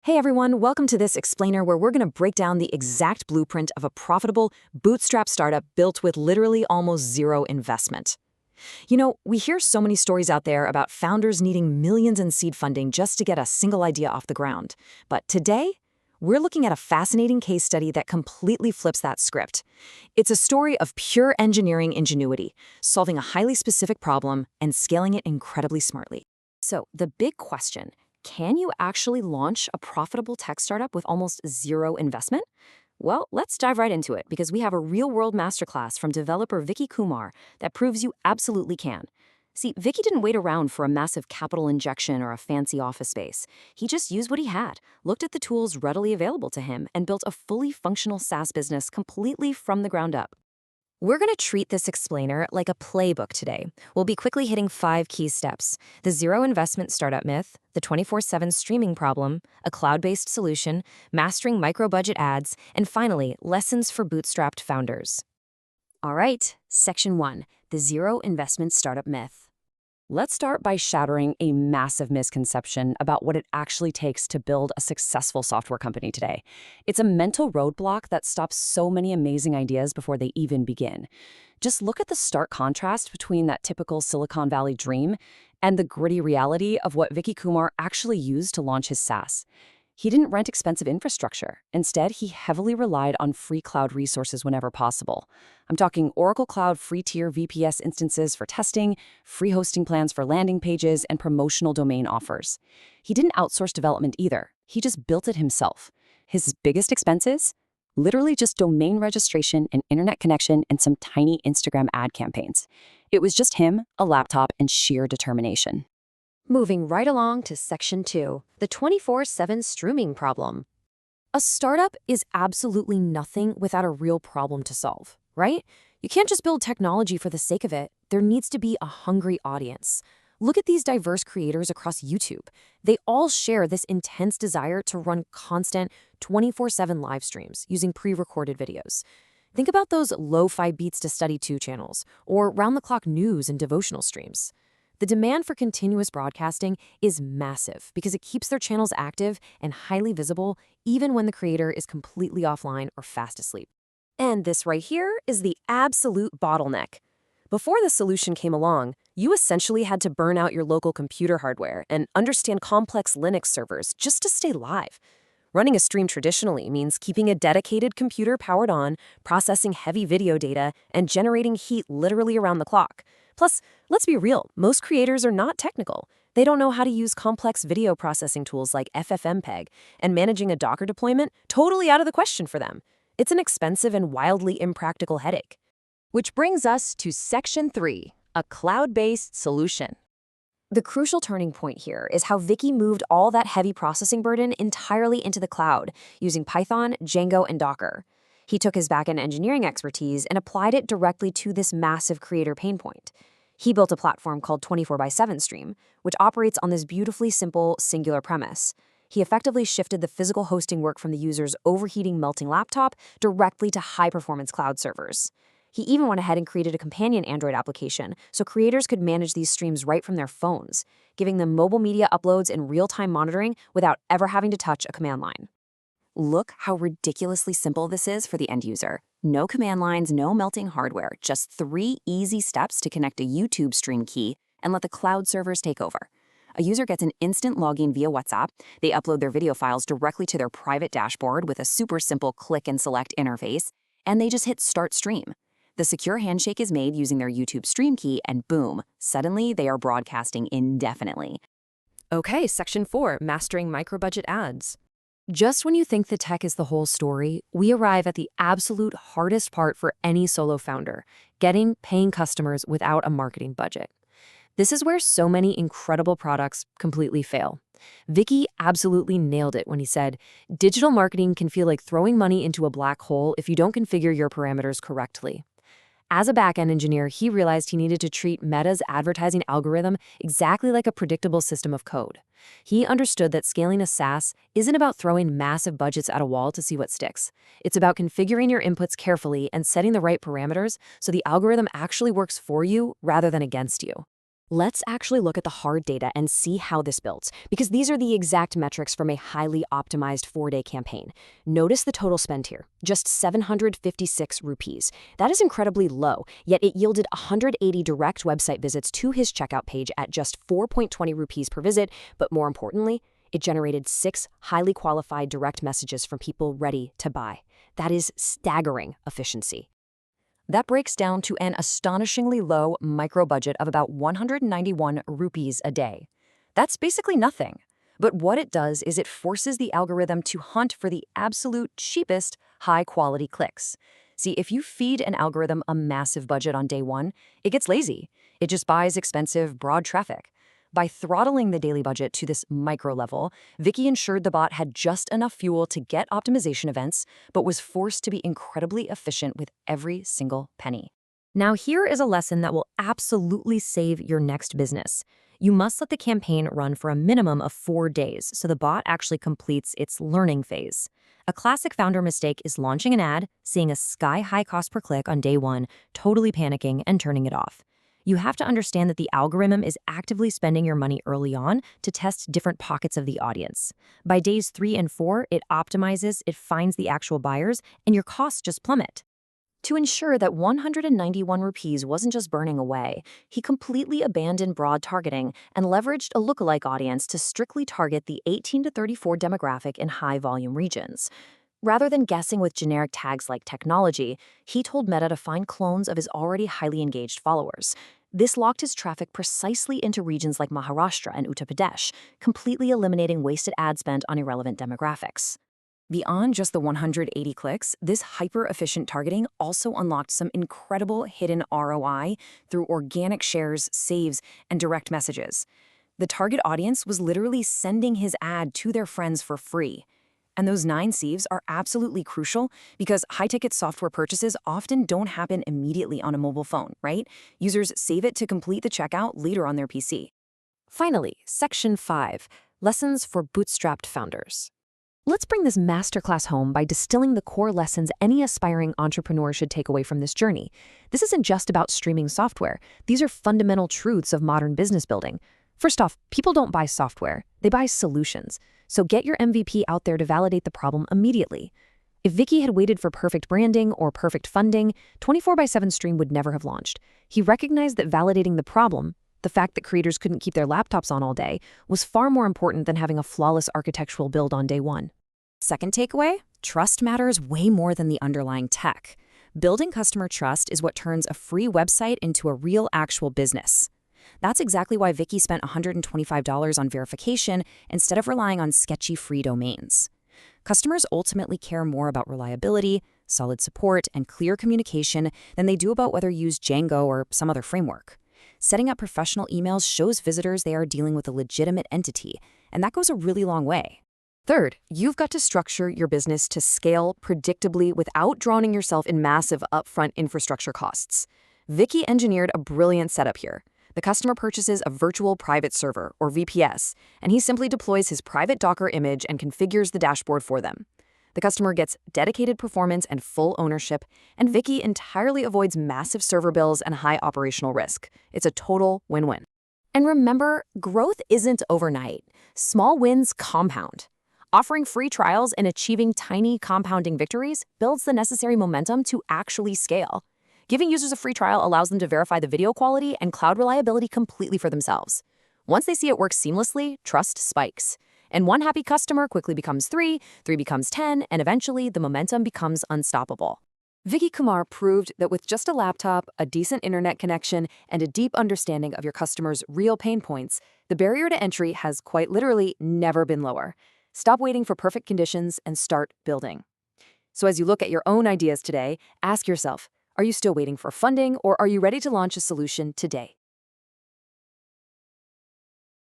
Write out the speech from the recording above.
Hey everyone, welcome to this explainer where we're going to break down the exact blueprint of a profitable, bootstrap startup built with literally almost zero investment. We hear so many stories out there about founders needing millions in seed funding just to get a single idea off the ground. But today, we're looking at a fascinating case study that completely flips that script. It's a story of pure engineering ingenuity, solving a highly specific problem and scaling it incredibly smartly. So, the big question: can you actually launch a profitable tech startup with almost zero investment? Well, let's dive right into it because we have a real-world masterclass from developer Vicky Kumar that proves you absolutely can. See, Vicky didn't wait around for a massive capital injection or a fancy office space. He just used what he had, looked at the tools readily available to him, and built a fully functional SaaS business completely from the ground up. We're going to treat this explainer like a playbook today. We'll be quickly hitting 5 key steps: the zero investment startup myth, the 24/7 streaming problem, a cloud-based solution, mastering micro-budget ads, and finally, lessons for bootstrapped founders. All right, Section 1, the zero investment startup myth. Let's start by shattering a massive misconception about what it actually takes to build a successful software company today. It's a mental roadblock that stops so many amazing ideas before they even begin. Just look at the stark contrast between that typical Silicon Valley dream and the gritty reality of what Vicky Kumar actually used to launch his SaaS. He didn't rent expensive infrastructure. Instead, he heavily relied on free cloud resources whenever possible. I'm talking Oracle Cloud free tier VPS instances for testing, free hosting plans for landing pages, and promotional domain offers. He didn't outsource development either. He just built it himself. His biggest expenses? Literally just domain registration, an internet connection, and some tiny Instagram ad campaigns. It was just him, a laptop, and sheer determination. Moving right along to Section 2, the 24/7 streaming problem. A startup is absolutely nothing without a real problem to solve, right? You can't just build technology for the sake of it. There needs to be a hungry audience. Look at these diverse creators across YouTube. They all share this intense desire to run constant 24/7 live streams using pre-recorded videos. Think about those lo-fi beats to study to channels or round-the-clock news and devotional streams. The demand for continuous broadcasting is massive because it keeps their channels active and highly visible even when the creator is completely offline or fast asleep. And this right here is the absolute bottleneck. Before the solution came along, you essentially had to burn out your local computer hardware and understand complex Linux servers just to stay live. Running a stream traditionally means keeping a dedicated computer powered on, processing heavy video data, and generating heat literally around the clock. Plus, let's be real, most creators are not technical. They don't know how to use complex video processing tools like FFmpeg, and managing a Docker deployment totally out of the question for them. It's an expensive and wildly impractical headache. Which brings us to Section 3, a cloud-based solution. The crucial turning point here is how Vicky moved all that heavy processing burden entirely into the cloud, using Python, Django, and Docker. He took his backend engineering expertise and applied it directly to this massive creator pain point. He built a platform called 24/7 Stream, which operates on this beautifully simple, singular premise. He effectively shifted the physical hosting work from the user's overheating, melting laptop directly to high-performance cloud servers. He even went ahead and created a companion Android application so creators could manage these streams right from their phones, giving them mobile media uploads and real-time monitoring without ever having to touch a command line. Look how ridiculously simple this is for the end user. No command lines, no melting hardware, just 3 easy steps to connect a YouTube stream key and let the cloud servers take over. A user gets an instant login via WhatsApp. They upload their video files directly to their private dashboard with a super simple click and select interface, and they just hit Start Stream. The secure handshake is made using their YouTube stream key, and boom, suddenly they are broadcasting indefinitely. Okay, Section 4, mastering micro-budget ads. Just when you think the tech is the whole story, we arrive at the absolute hardest part for any solo founder: getting paying customers without a marketing budget. This is where so many incredible products completely fail. Vicky absolutely nailed it when he said, "Digital marketing can feel like throwing money into a black hole if you don't configure your parameters correctly." As a back-end engineer, he realized he needed to treat Meta's advertising algorithm exactly like a predictable system of code. He understood that scaling a SaaS isn't about throwing massive budgets at a wall to see what sticks. It's about configuring your inputs carefully and setting the right parameters so the algorithm actually works for you rather than against you. Let's actually look at the hard data and see how this builds, because these are the exact metrics from a highly optimized 4-day campaign. Notice the total spend here, just 756 rupees. That is incredibly low, yet it yielded 180 direct website visits to his checkout page at just 4.20 rupees per visit, but more importantly, it generated 6 highly qualified direct messages from people ready to buy. That is staggering efficiency. That breaks down to an astonishingly low micro budget of about 191 rupees a day. That's basically nothing. But what it does is it forces the algorithm to hunt for the absolute cheapest, high-quality clicks. See, if you feed an algorithm a massive budget on day one, it gets lazy. It just buys expensive, broad traffic. By throttling the daily budget to this micro level, Vicky ensured the bot had just enough fuel to get optimization events, but was forced to be incredibly efficient with every single penny. Now, here is a lesson that will absolutely save your next business. You must let the campaign run for a minimum of 4 days so the bot actually completes its learning phase. A classic founder mistake is launching an ad, seeing a sky-high cost per click on day one, totally panicking, and turning it off. You have to understand that the algorithm is actively spending your money early on to test different pockets of the audience. By days 3 and 4, it optimizes, it finds the actual buyers, and your costs just plummet. To ensure that 191 rupees wasn't just burning away, he completely abandoned broad targeting and leveraged a lookalike audience to strictly target the 18 to 34 demographic in high-volume regions. Rather than guessing with generic tags like technology, he told Meta to find clones of his already highly engaged followers. This locked his traffic precisely into regions like Maharashtra and Uttar Pradesh, completely eliminating wasted ad spend on irrelevant demographics. Beyond just the 180 clicks, this hyper-efficient targeting also unlocked some incredible hidden ROI through organic shares, saves, and direct messages. The target audience was literally sending his ad to their friends for free. And those 9 saves are absolutely crucial because high-ticket software purchases often don't happen immediately on a mobile phone, right? Users save it to complete the checkout later on their PC. Finally, Section 5, Lessons for Bootstrapped Founders. Let's bring this masterclass home by distilling the core lessons any aspiring entrepreneur should take away from this journey. This isn't just about streaming software. These are fundamental truths of modern business building. First off, people don't buy software, they buy solutions. So get your MVP out there to validate the problem immediately. If Vicky had waited for perfect branding or perfect funding, 24/7 Stream would never have launched. He recognized that validating the problem, the fact that creators couldn't keep their laptops on all day, was far more important than having a flawless architectural build on day one. Second takeaway, trust matters way more than the underlying tech. Building customer trust is what turns a free website into a real actual business. That's exactly why Vicky spent $125 on verification instead of relying on sketchy free domains. Customers ultimately care more about reliability, solid support, and clear communication than they do about whether you use Django or some other framework. Setting up professional emails shows visitors they are dealing with a legitimate entity, and that goes a really long way. Third, you've got to structure your business to scale predictably without drowning yourself in massive upfront infrastructure costs. Vicky engineered a brilliant setup here. The customer purchases a virtual private server, or VPS, and he simply deploys his private Docker image and configures the dashboard for them. The customer gets dedicated performance and full ownership, and Vicky entirely avoids massive server bills and high operational risk. It's a total win-win. And remember, growth isn't overnight. Small wins compound. Offering free trials and achieving tiny compounding victories builds the necessary momentum to actually scale. Giving users a free trial allows them to verify the video quality and cloud reliability completely for themselves. Once they see it works seamlessly, trust spikes. And one happy customer quickly becomes 3, 3 becomes 10, and eventually the momentum becomes unstoppable. Vicky Kumar proved that with just a laptop, a decent internet connection, and a deep understanding of your customers' real pain points, the barrier to entry has quite literally never been lower. Stop waiting for perfect conditions and start building. So as you look at your own ideas today, ask yourself, are you still waiting for funding, or are you ready to launch a solution today?